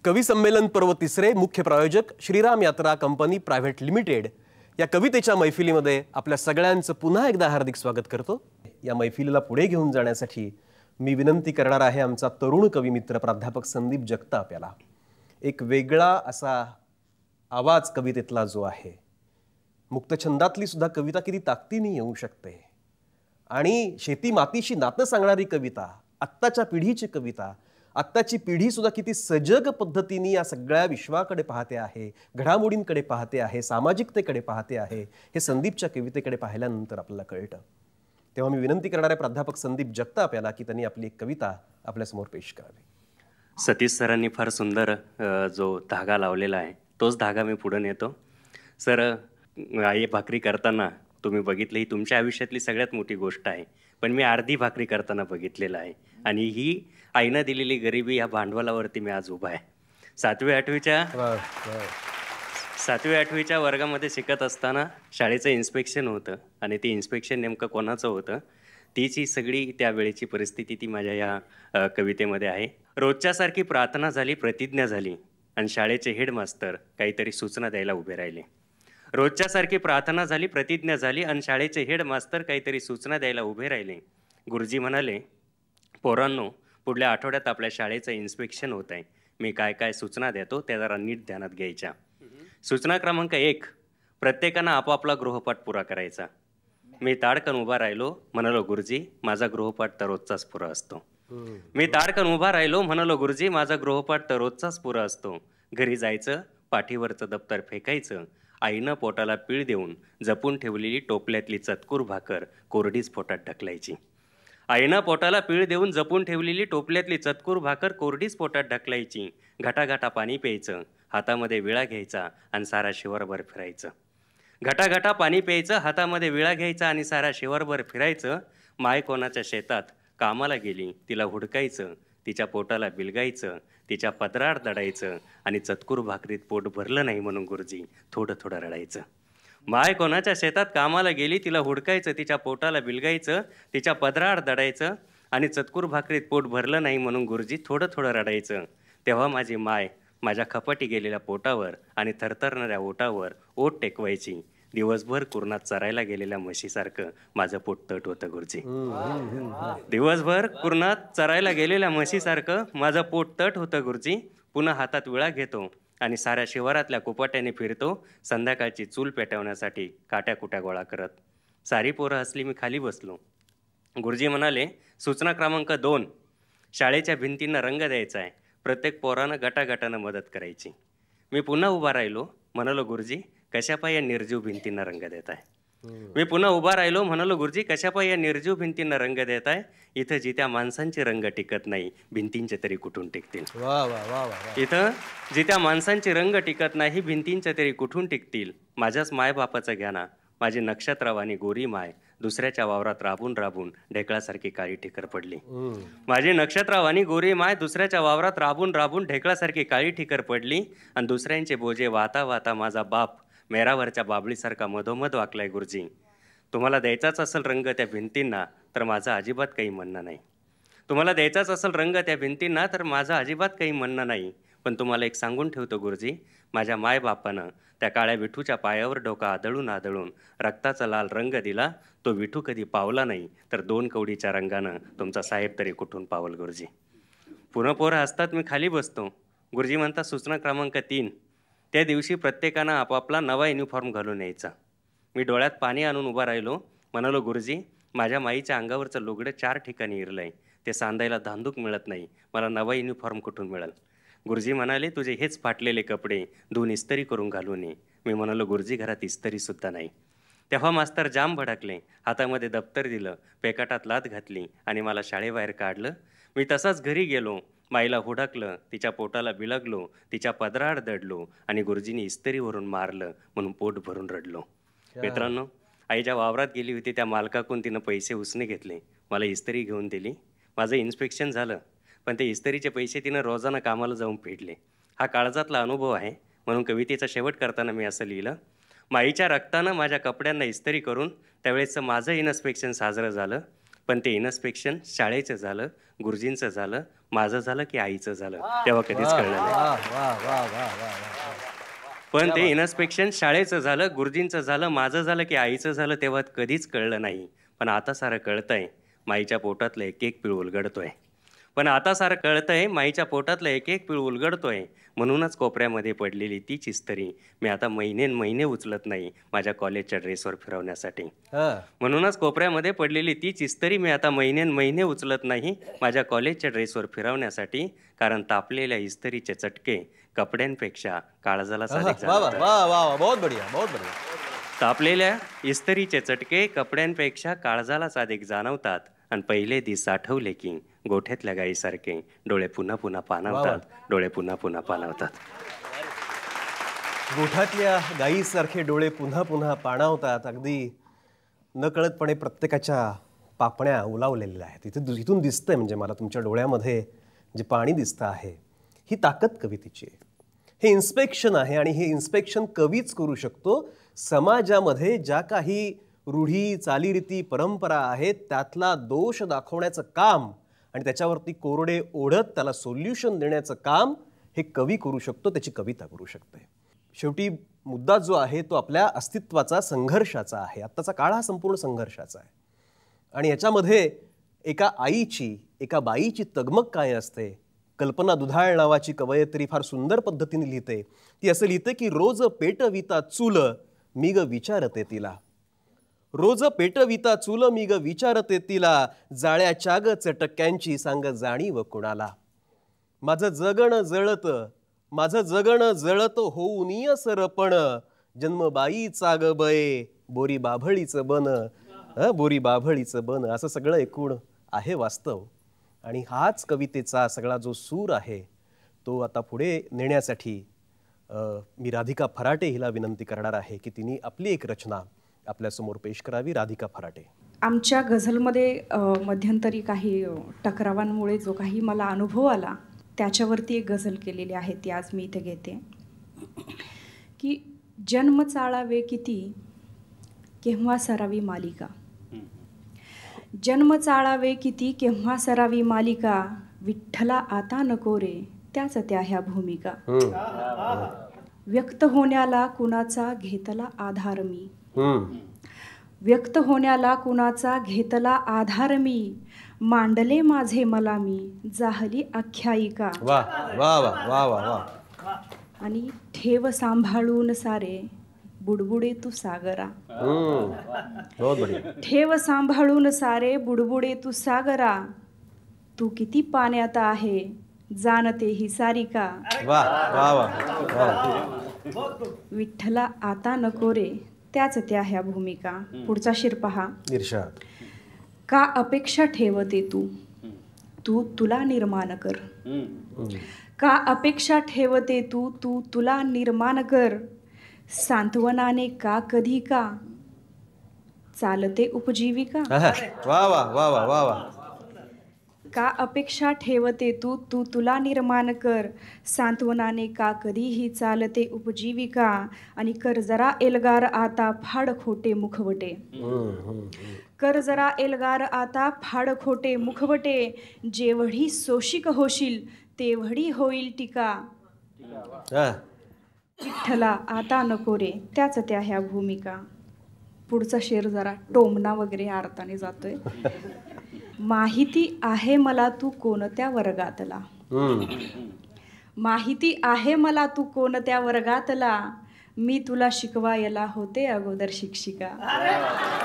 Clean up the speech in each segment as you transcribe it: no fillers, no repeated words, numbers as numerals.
कवी संमेलन पर्व तिसरे मुख्य प्रायोजक श्रीराम यात्रा कंपनी प्रायव्हेट लिमिटेड या कवितेच्या मैफिलीमध्ये आपल्या सगळ्यांचं पुन्हा एकदा हार्दिक स्वागत करतो। या मैफिलीला पुढे घेऊन जाण्यासाठी मी विनंती करणार आहे आमचा तरुण कवी मित्र प्राध्यापक संदीप जगताप याला। एक वेगळा असा आवाज कवितेतला जो आहे, मुक्तछंदातली सुद्धा कविता किती ताकदीने येऊ शकते आणि शेती मातीशी नातं सांगणारी कविता, आत्ताच्या पिढीची कविता, आत्ताची पिढी सुद्धा किती सजग पद्धतीने या सगळ्या विश्वाकडे पाहते आहे, घडामोडींकडे पाहते आहे, सामाजिकतेकडे पाहते आहे, हे संदीपच्या कवितेकडे पाहिल्यानंतर आपल्याला कळतं। तेव्हा मी विनंती करणार आहे प्राध्यापक संदीप जगताप याला की त्यांनी आपली एक कविता आपल्यासमोर पेश करावी। सतीश सरांनी फार सुंदर जो धागा लावलेला आहे तोच धागा मी पुढे नेतो। सर, आई भाकरी करताना तुम्ही बघितलं, ही तुमच्या आयुष्यातली सगळ्यात मोठी गोष्ट आहे, पण मी अर्धी भाकरी करताना बघितलेलं आहे आणि ही आईनं दिलेली गरिबी या भांडवलावरती मी आज उभा आहे। 7वी-8वीच्या वर्गामध्ये शिकत असताना शाळेचं इन्स्पेक्शन होतं आणि ते इन्स्पेक्शन नेमकं कोणाचं होतं तीच ही सगळी त्यावेळेची परिस्थिती ती माझ्या या कवितेमध्ये आहे। रोजच्यासारखी प्रार्थना झाली, प्रतिज्ञा झाली आणि शाळेचे हेडमास्तर काहीतरी सूचना द्यायला उभे राहिले। रोजच्यासारखी प्रार्थना झाली, प्रतिज्ञा झाली आणि शाळेचे हेडमास्तर काहीतरी सूचना द्यायला उभे राहिले। गुरुजी म्हणाले, पोरांनो, पुढल्या आठवड्यात आपल्या शाळेचं इन्स्पेक्शन होत आहे, मी काय काय सूचना देतो त्या जरा नीट ध्यानात घ्यायच्या। सूचना क्रमांक 1, प्रत्येकानं आपापला गृहपाठ पुरा करायचा। मी ताडकन उभा राहिलो, म्हणालो गुरुजी माझा गृहपाठ तर रोजचाच पुरा असतो। मी ताडकन उभा राहिलो, म्हणालो गुरुजी माझा गृहपाठ तर रोजचाच पुरा असतो। घरी जायचं, पाठीवरचं दप्तर फेकायचं, आईनं पोटाला पीळ देऊन जपून ठेवलेली टोपल्यातली चतकूर भाकर कोरडीच पोटात ढकलायची। आईनं पोटाला पीळ देऊन जपून ठेवलेली टोपल्यातली चतकूर भाकर कोरडीच पोटात ढकलायची। घटाघटा पाणी प्यायचं, हातामध्ये विळा घ्यायचा आणि सारा शिवरभर फिरायचं। घटाघटा पाणी प्यायचं, हातामध्ये विळा घ्यायचा आणि सारा शिवरभर फिरायचं। माय कोणाच्या शेतात कामाला गेली, तिला हुडकायचं, तिच्या पोटाला बिलगायचं, तिच्या पदराड दडायचं आणि चतकूर भाकरीत पोट भरलं नाही म्हणून गुरुजी थोडं थोडं रडायचं। माय कोणाच्या शेतात कामाला गेली, तिला हुडकायचं, तिच्या पोटाला बिलगायचं, तिच्या पदराड दडायचं आणि चतकूर भाकरीत पोट भरलं नाही म्हणून गुरुजी थोडं थोडं रडायचं। तेव्हा माझी माय माझ्या खपाटी गेलेल्या पोटावर आणि थरथरणाऱ्या ओटावर ओट टेकवायची। दिवसभर कुरणात चरायला गेलेल्या म्हशीसारखं माझं पोट तट होतं गुरुजी। दिवसभर कुरणात चरायला गेलेल्या म्हशीसारखं माझं पोट तट होतं गुरुजी। पुन्हा हातात विळा घेतो आणि साऱ्या शिवारातल्या कुपाट्याने फिरतो, संध्याकाळची चूल पेटवण्यासाठी काट्या कुट्या गोळा करत। सारी पोरं हसली, मी खाली बसलो। गुरुजी म्हणाले, सूचना क्रमांक 2, शाळेच्या भिंतींना रंग द्यायचा आहे, प्रत्येक पोरानं गटागटानं मदत करायची। मी पुन्हा उभा राहिलो, म्हणालो गुरुजी कशापायी या निर्जीव भिंतींना रंग देत आहे। मी पुन्हा उभा राहिलो, म्हणालो गुरुजी कशापायी या निर्जीव भिंतींना रंग देत आहे। इथं जित्या माणसांचे रंग टिकत नाही, भिंतींचे तरी कुठून टिकतील। इथं जित्या माणसांचे रंग टिकत नाही, भिंतींचे तरी कुठून टिकतील। माझ्याच मायबापाचं घ्याना, माझी नक्षत्रवाणी गोरी माय दुसऱ्याच्या वावरात राबून राबून ढेकळासारखी काळी ठिकर पडली। माझी नक्षत्रवाणी गोरी माय दुसऱ्याच्या वावरात राबून राबून ढेकळासारखी काळी ठिकर पडली आणि दुसऱ्यांचे बोजे वाहता वाहता माझा बाप मेरावरच्या बाबळीसारखा मधोमध वाकलाय। गुरुजी, तुम्हाला द्यायचाच असेल रंग त्या भिंतींना तर माझं अजिबात काही म्हणणं नाही। तुम्हाला द्यायचाच असेल रंग त्या भिंतींना तर माझं अजिबात काही म्हणणं नाही। पण तुम्हाला एक सांगून ठेवतो गुरुजी, माझ्या मायबापानं त्या काळ्या विठूच्या पायावर डोका आदळून आदळून रक्ताचा लाल रंग दिला, तो विठू कधी पावला नाही तर 2 कवडीच्या रंगानं तुमचा साहेब तरी कुठून पावल गुरुजी। पुन्हा पोरं हसतात, मी खाली बसतो। गुरुजी म्हणतात, सूचना क्रमांक 3, त्या दिवशी प्रत्येकानं आपापला नवा युनिफॉर्म घालून यायचा। मी डोळ्यात पाणी आणून उभा राहिलो, म्हणालो गुरुजी माझ्या माईच्या अंगावरचं लुगडं 4 ठिकाणी इरलंय, ते सांधायला धांदूक मिळत नाही, मला नवा युनिफॉर्म कुठून मिळेल। गुरुजी म्हणाले, तुझे हेच फाटलेले कपडे धुवून इस्त्री करून घालून ये। मी म्हणालो गुरुजी घरात इस्त्री सुद्धा नाही। तेव्हा मास्तर जाम भडकले, हातामध्ये दप्तर दिलं, पेकाटात लाथ घातली आणि मला शाळेबाहेर काढलं। मी तसाच घरी गेलो, माईला हुडकलं, तिच्या पोटाला बिलगलो, तिच्या पदराड दडलो आणि गुरुजींनी इस्त्रीवरून मारलं म्हणून पोट भरून रडलो। मित्रांनो, आई ज्या वावरात गेली होती त्या मालकाकडून तिनं पैसे उसने घेतले, मला इस्त्री घेऊन दिली, माझं इन्स्पेक्शन झालं, पण ते इस्त्रीचे पैसे तिनं रोजाना कामाला जाऊन फेडले। हा काळजातला अनुभव आहे, म्हणून कवितेचा शेवट करताना मी असं लिहिलं, माईच्या रक्तानं माझ्या कपड्यांना इस्त्री करून त्यावेळेचं माझं इन्स्पेक्शन साजरं झालं, पण ते इन्स्पेक्शन शाळेचं झालं, गुरुजींचं झालं, माझं झालं की आईचं झालं तेव्हा कधीच कळलं नाही. वा वा वा वा वा वा. पण ते इन्स्पेक्शन शाळेचं झालं, गुरुजींचं झालं, माझं झालं की आईचं झालं तेव्हा कधीच कळलं नाही. पण आता सारं कळतंय, माईच्या पोटातलं एक एक पीळ उलगडतोय. पण आता सारं कळतंय, माईच्या पोटातलं एक एक पीळ उलगडतोय. म्हणूनच कोपऱ्यामध्ये पडलेली तीच इस्त्री मी आता महिने उचलत नाही माझ्या कॉलेजच्या ड्रेसवर फिरवण्यासाठी. हा. म्हणूनच कोपऱ्यामध्ये पडलेली तीच इस्त्री मी आता महिने उचलत नाही माझ्या कॉलेजच्या ड्रेसवर फिरवण्यासाठी. कारण तापलेल्या इस्त्रीचे चटके कपड्यांपेक्षा काळजाला साधिक वा वा जाणवतात. वा वा वा. बहुत बढिया बहुत बढिया. तापलेल्या इस्त्रीचे चटके कपड्यांपेक्षा काळजालाच अधिक जाणवतात. आणि पहिले दिस आठवले की गोठ्यातल्या गाईसारखे डोळे पुन्हा पुन्हा पाणावतात, डोळे पुन्हा पुन्हा पाणावतात. गोठ्यातल्या गायीसारखे डोळे पुन्हा पुन्हा पाणावतात. अगदी नकळतपणे प्रत्येकाच्या पापण्या उलावलेल्या आहेत. इथून दिसतंय म्हणजे मला तुमच्या डोळ्यामध्ये जे पाणी दिसतं आहे ही ताकद कवितेची आहे. हे इन्स्पेक्शन आहे आणि हे इन्स्पेक्शन कवीच करू शकतो. समाजामध्ये ज्या काही रूढी चालीरीती परंपरा आहेत त्यातला दोष दाखवण्याचं काम आणि त्याच्यावरती कोरडे ओढत त्याला सोल्युशन देण्याचं काम हे कवी करू शकतो, त्याची कविता करू शकते. शेवटी मुद्दा जो आहे तो आपल्या अस्तित्वाचा, संघर्षाचा आहे. आत्ताचा काळ हा संपूर्ण संघर्षाचा आहे आणि याच्यामध्ये एका आईची, एका बाईची तगमग काय असते. कल्पना दुधाळ नावाची कवयित्री फार सुंदर पद्धतीने लिहिते. ती असं लिहिते की रोज पेटविता चूल मी ग विचारते तिला, रोज पेटविता चूल मी ग विचारते तिला, जाळ्याच्या ग चटक्यांची सांग जाणीव कुणाला. माझं जगण जळत होऊनिय सरपण, जन्मबाईचा ग बये बोरी बाभळीचं बन, बोरी बाभळीचं बन. असं सगळं एकूण आहे वास्तव. आणि हाच कवितेचा सगळा जो सूर आहे तो आता पुढे नेण्यासाठी मी राधिका फराटे हिला विनंती करणार आहे की तिने आपली एक रचना आपल्यासमोर पेश करावी. राधिका फराटे. आमच्या गझलमध्ये मध्यंतरी काही टकरावांमुळे जो काही मला अनुभव आला त्याच्यावरती एक गझल केलेली आहे, ती आज मी इथे घेते. की जन्म चाळावे किती केव्हा सरावी मालिका, जन्म चाळावे किती केव्हा सरावी मालिका, विठ्ठला आता नको रे त्याच त्या ह्या भूमिका. व्यक्त होण्याला कुणाचा घेतला आधार मी, व्यक्त होण्याला कुणाचा घेतला आधार मी, मांडले माझे मला मी जाहली आख्यायिका. वा वा वा वा वा वा. आणि ठेव सांभाळून सारे बुडबुडे तू सागरा, बहुत बढिया. ठेव सांभाळून सारे बुडबुडे तू सागरा, तू किती पाण्यात आहे जाणते ही सारिका. वा वा वा वा. विठ्ठला आता नको रे त्याच त्या ह्या भूमिका. पुढचा शिर पहा. इर्षाद. का अपेक्षा ठेवते तू, तू तुला निर्माण कर, का अपेक्षा ठेवते तू, तू तुला निर्माण कर, सांत्वनाने का कधी का चालते उपजीविका. वा वा वा वा वा वा. का अपेक्षा ठेवते तू, तू तुला निर्माण कर, सांत्वनाने का कधीही चालते उपजीविका. आणि कर जरा एल्गार आता फाड खोटे मुखवटे, कर जरा एल्गार आता फाड खोटे मुखवटे, जेवढी सोशिक होशील तेवढी होईल टीका. विठ्ठला आता नको रे त्याच त्या ह्या भूमिका. पुढचा शेर जरा टोमना वगैरे अर्थाने जातोय. माहिती आहे मला तू कोणत्या वर्गातला, माहिती आहे मला तू कोणत्या वर्गातला, मी तुला शिकवायला होते अगोदर शिक्षिका.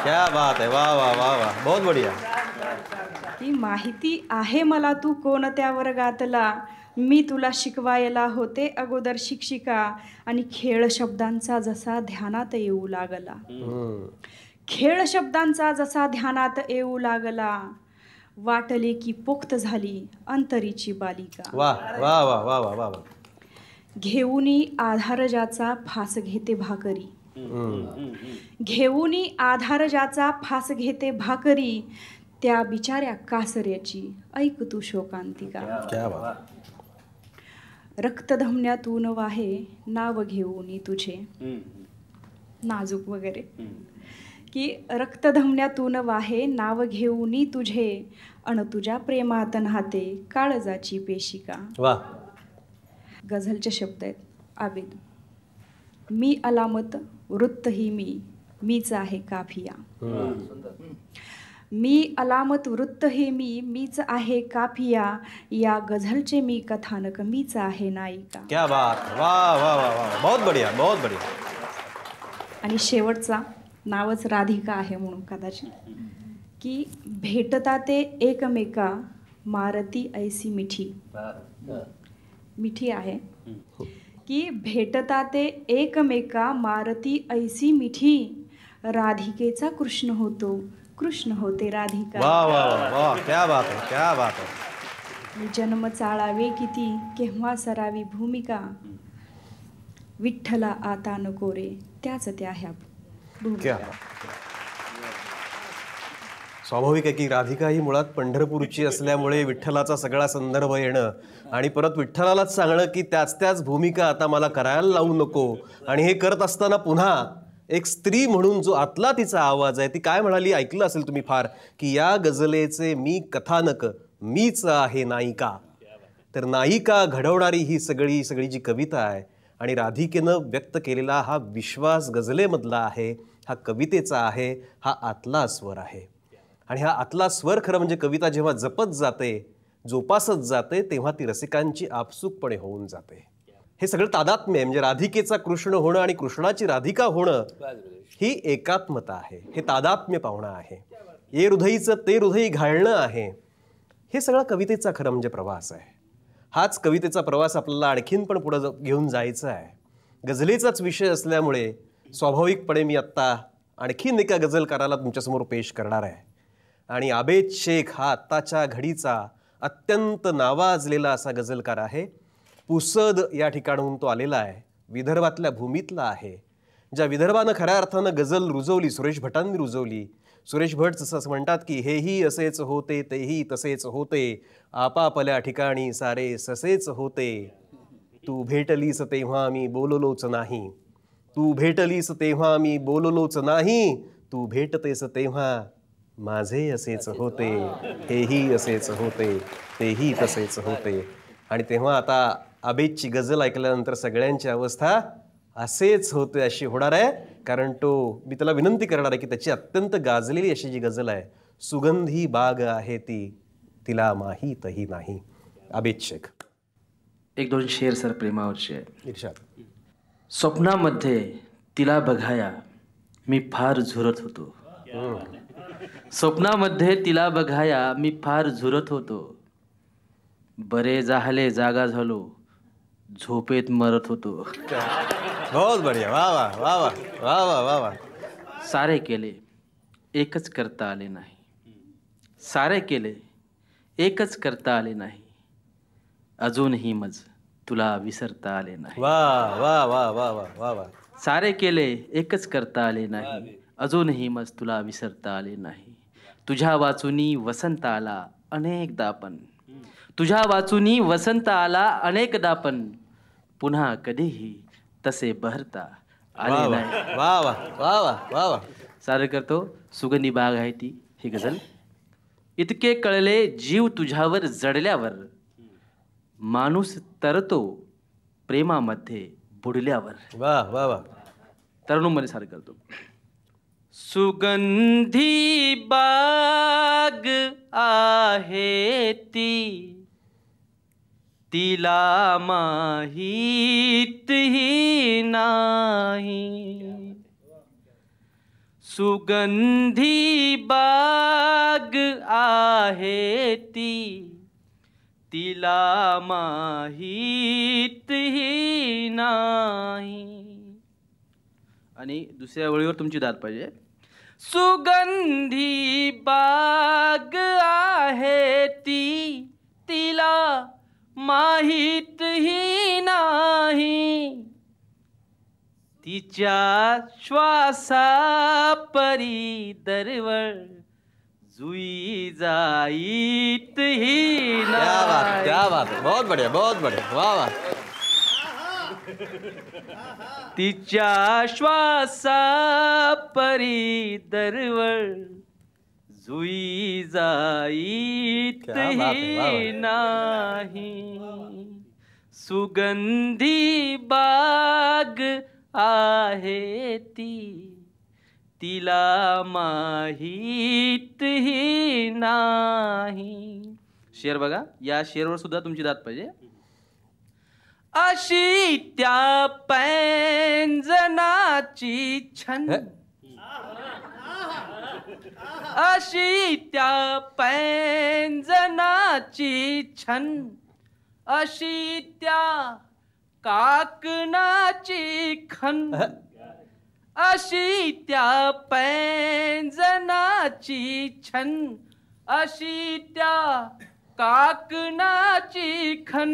क्या बात है. वा वा वा वा. बहुत बढ़िया. ही माहिती आहे मला तू कोणत्या वर्गातला, मी तुला शिकवायला होते अगोदर शिक्षिका. आणि खेळ शब्दांचा जसा ध्यानात येऊ लागला, खेळ शब्दांचा जसा ध्यानात येऊ लागला, वाटले की पोक्त झाली अंतरीची बालिका. वा वा वा वा वा वा. घेऊनी आधार ज्याचा फास घेते भाकरी, घेऊनी आधार ज्याचा फास घेते भाकरी, त्या बिचाऱ्या कासऱ्याची ऐक तू शोकांतिका. क्या बात. रक्तधमन्यातून वाहे नाव घेऊनी तुझे, नाजूक वगैरे, की रक्तधमन्यातून वाहे नाव घेऊनी तुझे अण तुझ्या प्रेमात नाहते काळजाची पेशिका. वा. गझलचे शब्द आहेत आबिद. मी अलामत वृत्त ही मीच आहे काफिया. मी अलामत वृत्त हे मीच आहे काफिया. या गझलचे मी कथानक मीच आहे नायिका. क्या बात. वा वा वा वा, बहुत बढ़िया, बहुत बढ़िया. आणि शेवटचा नावच राधिका आहे म्हणून कदाचित, की भेटता ते एकमेका मारती ऐसी मिठी. मिठी आहे की भेटता ते एकमेका मारती ऐसी मिठी. राधिकेचा कृष्ण होतो, कृष्ण होते राधिका. वा वा वा वा, क्या बात है, क्या बात है. जन्म चाळावे किती केव्हा सरावी भूमिका. विठ्ठला आता नको रे त्याच त्या ह्या क्या. स्वाभाविक आहे की राधिका ही मुळात पंढरपूरची असल्यामुळे विठ्ठलाचा सगळा संदर्भ येणं आणि परत विठ्ठलालाच सांगणं की त्याच भूमिका आता मला करायला लावू नको. आणि हे करत असताना पुन्हा एक स्त्री म्हणून जो आतला तिचा आवाज आहे, ती काय म्हणाली ऐकलं असेल तुम्ही फार, की या गझलेचे मी कथानक मीच आहे नायिका. तर नायिका घडवणारी ही सगळी जी कविता आहे आणि राधिकेनं व्यक्त केलेला हा विश्वास गझलेमधला आहे, हा कवितेचा आहे, हा आतला स्वर आहे. आणि हा आतला स्वर खरं म्हणजे कविता जेव्हा जपत जाते, जोपासत जाते, तेव्हा ती रसिकांची आपसूकपणे होऊन जाते. हे सगळं तादात्म्य आहे. म्हणजे राधिकेचा कृष्ण होणं आणि कृष्णाची राधिका होणं ही एकात्मता आहे, हे तादात्म्य पावणं आहे. ये हृदयीचं ते हृदयी घालणं आहे. हे सगळं कवितेचा खरं म्हणजे प्रवास आहे. हाच कवितेचा प्रवास आपल्याला आणखीन पण पुढे घेऊन जायचा आहे. गझलेचाच विषय असल्यामुळे स्वाभाविकपणे मी आत्ता आणखीन एका गझलकाराला तुमच्यासमोर पेश करणार आहे. आणि आबेद शेख हा आत्ताच्या घडीचा अत्यंत नावाजलेला असा गझलकार आहे. पुसद या ठिकाणाहून तो आलेला आहे. विदर्भातल्या भूमीतला आहे. ज्या विदर्भानं खऱ्या अर्थानं गझल रुजवली, सुरेश भटांनी रुजवली. सुरेश भट जसं म्हणतात की हेही असेच होते तेही तसेच होते, आपापल्या ठिकाणी सारे ससेच होते. तू भेटलीस तेव्हा मी बोललोच नाही, तू भेटलीस तेव्हा मी बोललोच नाही, तू भेटतेस तेव्हा माझे असेच होते, हेही असेच होते तेही तसेच होते. आणि तेव्हा आता आबेदची गझल ऐकल्यानंतर सगळ्यांची अवस्था असेच होते अशी होणार आहे. कारण मी त्याला विनंती करणार आहे की त्याची अत्यंत गाजलेली अशी जी गझल आहे, सुगंधी बाग आहे ती तिला माहीतही नाही. आबेद शेख. एक दोन शेर सर प्रेमावरचे आहे. इर्शाद. स्वप्नामध्ये तिला बघाया मी फार झुरत होतो, स्वप्नामध्ये तिला बघाया मी फार झुरत होतो, बरे झाले जागा झालो झोपेत मरत होतो. बहुत बढ़िया. वा वा वा वा वा वा वा वा. सारे केले एकच करता आले नाही, सारे केले एकच करता आले नाही, अजूनही मज तुला विसरता आले नाही. वा वा वा वा वा वा वा. सारे केले एकच करता आले नाही, अजूनही मज तुला विसरता आले नाही. तुझ्या वाचुनी वसंत आला अनेकदा पण, तुझ्या वाचुनी वसंत आला अनेकदा पण, पुन्हा कधीही तसे बहरता आले नाही. वा वा वा वा वा वा. सादर करतो सुगंधी बाग आहे ती ही गझल. इतके कळले जीव तुझ्यावर जडल्यावर, माणूस तरतो प्रेमामध्ये बुडल्यावर. वा वा वा. तरुणामध्ये सादर करतो. सुगंधी बाग आहे ती तिला माहीतही नाही, सुगंधी बाग आहे ती तिला माहीतही नाही. आणि दुसऱ्या ओळीवर तुमची दाद पाहिजे. सुगंधी बाग आहे ती तिला माहीतही नाही, तिच्या श्वासा परी दरवळ जुई जाईतही नाही. क्या बात है. बहुत बढ़िया, बहुत बढ़िया. वा वा. तिच्या श्वासा परी दरवळ जुई जाईत ही नाही सुगंधी बाग आहे ती तिला माहीत ही नाही. शेर बघा, या शेरवर सुद्धा तुमची दात पाहिजे. अशी त्या पैंजनाची छन अशी त्या पैंजनाची छन अशी त्या काकणाची खन अशी त्या पैंजनाची छन अशी त्या काकणाची खन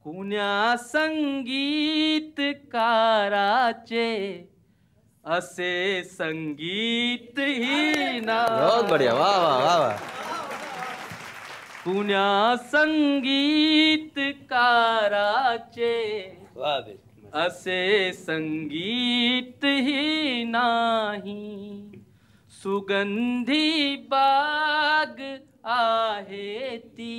कुण्या संगीतकाराचे असे संगीत ही ना. बहुत बढ़िया, वाह वाह वाह वाह. कुण्या संगीतकाराचे असे संगीत ही नाही सुगंधी बाग आहे ती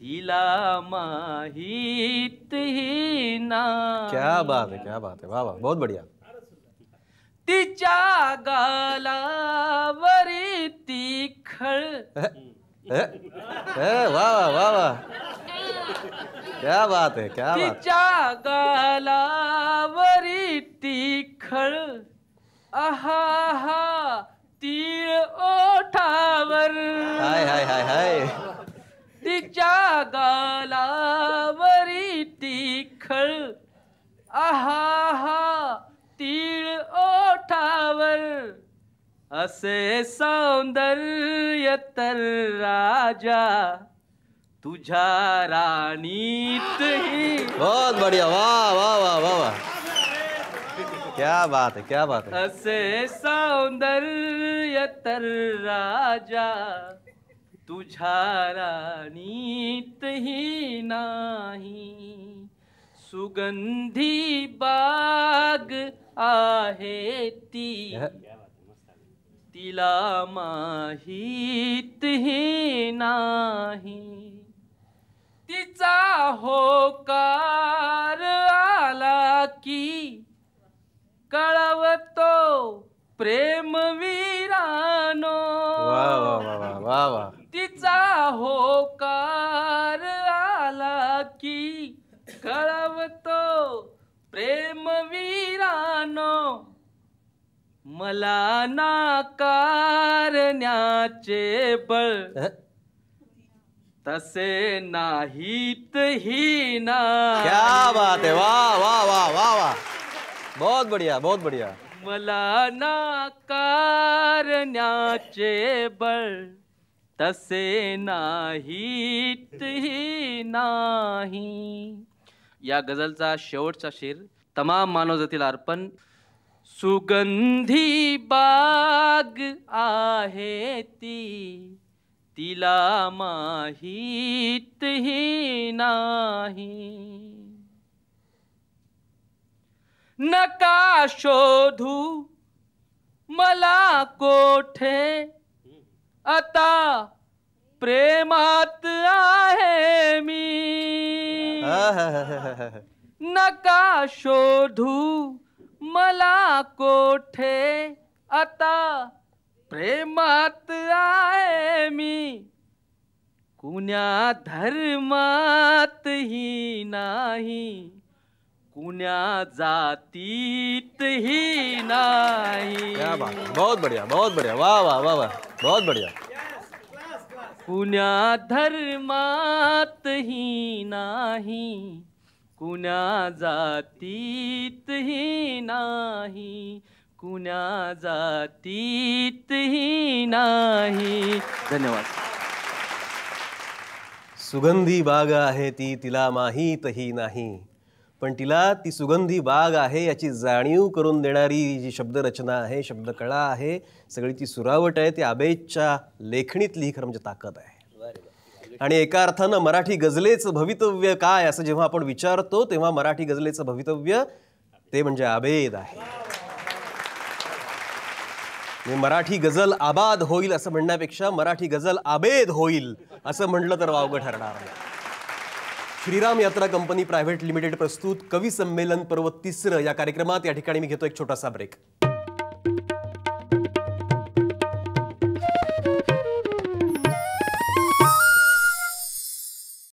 तिला माहीत ही नाही. क्या बात है, क्या बात है, वाह वाह, बहुत बढ़िया. तिच्या गालावरी ती खळ वाह वाह वाह वाह, क्या बात है, क्या बात. तिच्या गालावरी ती खळ आहा हा तीळ ओठावर हाय हाय हाय हाय. तिच्या गालावरी ती खळ आहा हा तीळ ओठावर असे सौंदर्य तर राजा तुझ्या राणीत ही. बहुत बढ़िया, वाह वाह वाह वाह वाह, क्या बात है, क्या बात है. असे सौंदर्य तर राजा तुझ्या राणीत ही नाही सुगंधी बाग आहे ती तिला माहीत ही नाही तिचा होकार आला की कळवतो प्रेमवीरानो. वाह वाह वाह वाह वाह वाह. तिचा होकार आला की कळवतो प्रेमवीरानो मला नाकारण्याचे बळ तसे नाहीत ही ना. क्या बात है, वाह वाह वाह वाह वाह, बहुत बढ़िया, बहुत बढ़िया. मला नाकारण्याचे बळ तसे नाहीत ही नाही. या गझलचा शेवटचा शेर तमाम मानवजातील अर्पण. सुगंधी बाग आहे ती तिला माहीत ही नाही नका शोधू मला कोठे आता प्रेमात आहे मी. नका शोधू मला कोठे आता प्रेमात आहे मी कुण्या धर्मात ही नाही कुण्या जातीत ही नाही. क्या बात, बहुत बढ़िया, बहुत बढ़िया, वाह वाह वाह वाह, बहुत बढ़िया. कुण्या धर्मात ही नाही कुण्या जातीत ही नाही कुण्या जातीत ही नाही. धन्यवाद. सुगंधी बाग आहे ती तिला माहीतही नाही, पण तिला ती सुगंधी बाग आहे याची जाणीव करून देणारी जी शब्दरचना आहे, शब्दकळा आहे, सगळी ती सुरावट आहे, ती आबेजच्या लेखणीतली खरं म्हणजे ताकद आहे. आणि एका अर्थानं मराठी गझलेचं भवितव्य काय असं जेव्हा आपण विचारतो तेव्हा मराठी गझलेचं भवितव्य ते म्हणजे आबेद आहे. मराठी गझल आबाद होईल असं म्हणण्यापेक्षा मराठी गझल आबेद होईल असं म्हटलं तर वावगं ठरणार नाही. श्रीराम यात्रा कंपनी प्रायव्हेट लिमिटेड प्रस्तुत कवी संमेलन पर्व 3 या कार्यक्रमात या ठिकाणी मी घेतो एक छोटासा ब्रेक.